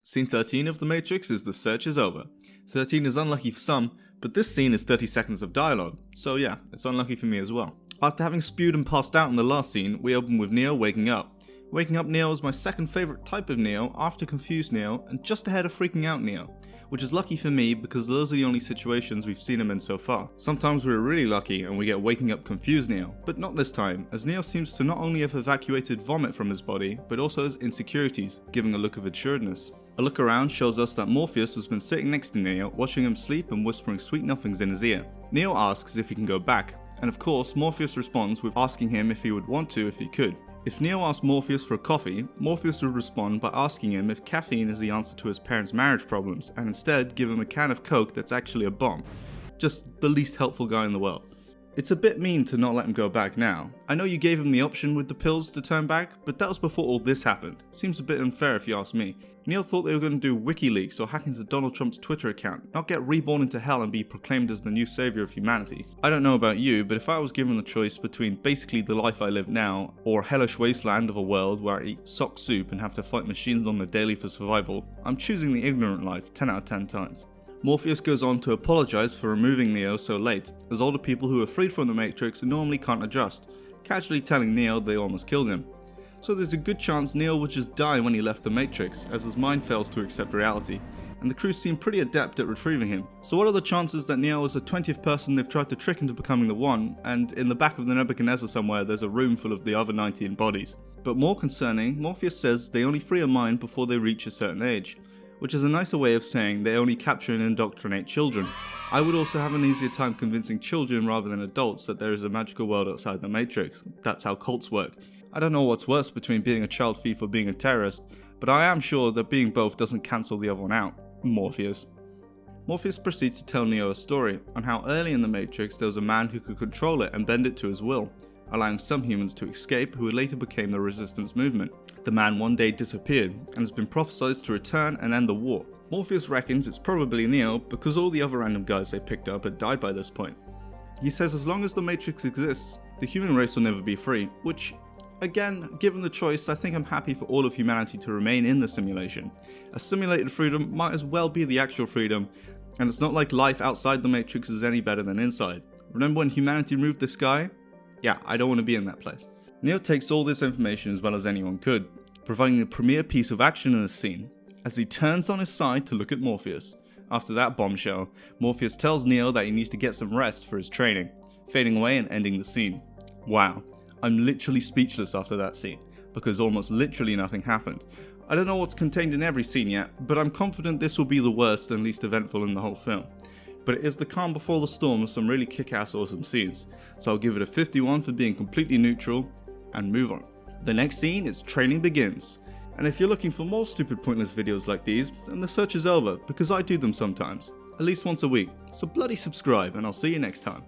Scene 13 of The Matrix is the search is over. 13 is unlucky for some, but this scene is 30 seconds of dialogue, so yeah, it's unlucky for me as well. After having spewed and passed out in the last scene, we open with Neo waking up. Waking up Neo is my second favourite type of Neo after confused Neo and just ahead of freaking out Neo, which is lucky for me because those are the only situations we've seen him in so far. Sometimes we're really lucky and we get waking up confused Neo, but not this time, as Neo seems to not only have evacuated vomit from his body, but also his insecurities, giving a look of assuredness. A look around shows us that Morpheus has been sitting next to Neo, watching him sleep and whispering sweet nothings in his ear. Neo asks if he can go back, and of course Morpheus responds with asking him if he would want to if he could. If Neo asked Morpheus for a coffee, Morpheus would respond by asking him if caffeine is the answer to his parents' marriage problems, and instead give him a can of Coke that's actually a bomb. Just the least helpful guy in the world. It's a bit mean to not let him go back now. I know you gave him the option with the pills to turn back, but that was before all this happened. Seems a bit unfair if you ask me. Neo thought they were going to do WikiLeaks or hack into Donald Trump's Twitter account, not get reborn into hell and be proclaimed as the new savior of humanity. I don't know about you, but if I was given the choice between basically the life I live now, or a hellish wasteland of a world where I eat sock soup and have to fight machines on the daily for survival, I'm choosing the ignorant life 10 out of 10 times. Morpheus goes on to apologise for removing Neo so late, as older people who are freed from the Matrix normally can't adjust, casually telling Neo they almost killed him. So there's a good chance Neo would just die when he left the Matrix, as his mind fails to accept reality, and the crew seem pretty adept at retrieving him. So what are the chances that Neo is the 20th person they've tried to trick into becoming the one, and in the back of the Nebuchadnezzar somewhere there's a room full of the other 19 bodies? But more concerning, Morpheus says they only free a mind before they reach a certain age, which is a nicer way of saying they only capture and indoctrinate children. I would also have an easier time convincing children rather than adults that there is a magical world outside the Matrix. That's how cults work. I don't know what's worse between being a child thief or being a terrorist, but I am sure that being both doesn't cancel the other one out. Morpheus. Morpheus proceeds to tell Neo a story on how early in the Matrix there was a man who could control it and bend it to his will, allowing some humans to escape who later became the resistance movement. The man one day disappeared and has been prophesied to return and end the war. Morpheus reckons it's probably Neo because all the other random guys they picked up had died by this point. He says as long as the Matrix exists, the human race will never be free, which, again, given the choice, I think I'm happy for all of humanity to remain in the simulation. A simulated freedom might as well be the actual freedom, and it's not like life outside the Matrix is any better than inside. Remember when humanity moved the sky? Yeah, I don't want to be in that place. Neo takes all this information as well as anyone could, providing the premier piece of action in the scene, as he turns on his side to look at Morpheus. After that bombshell, Morpheus tells Neo that he needs to get some rest for his training, fading away and ending the scene. Wow, I'm literally speechless after that scene, because almost literally nothing happened. I don't know what's contained in every scene yet, but I'm confident this will be the worst and least eventful in the whole film. But it is the calm before the storm of some really kick-ass awesome scenes, so I'll give it a 51 for being completely neutral, and move on. The next scene is Training Begins, and if you're looking for more stupid pointless videos like these, then the search is over, because I do them sometimes, at least once a week, so bloody subscribe and I'll see you next time.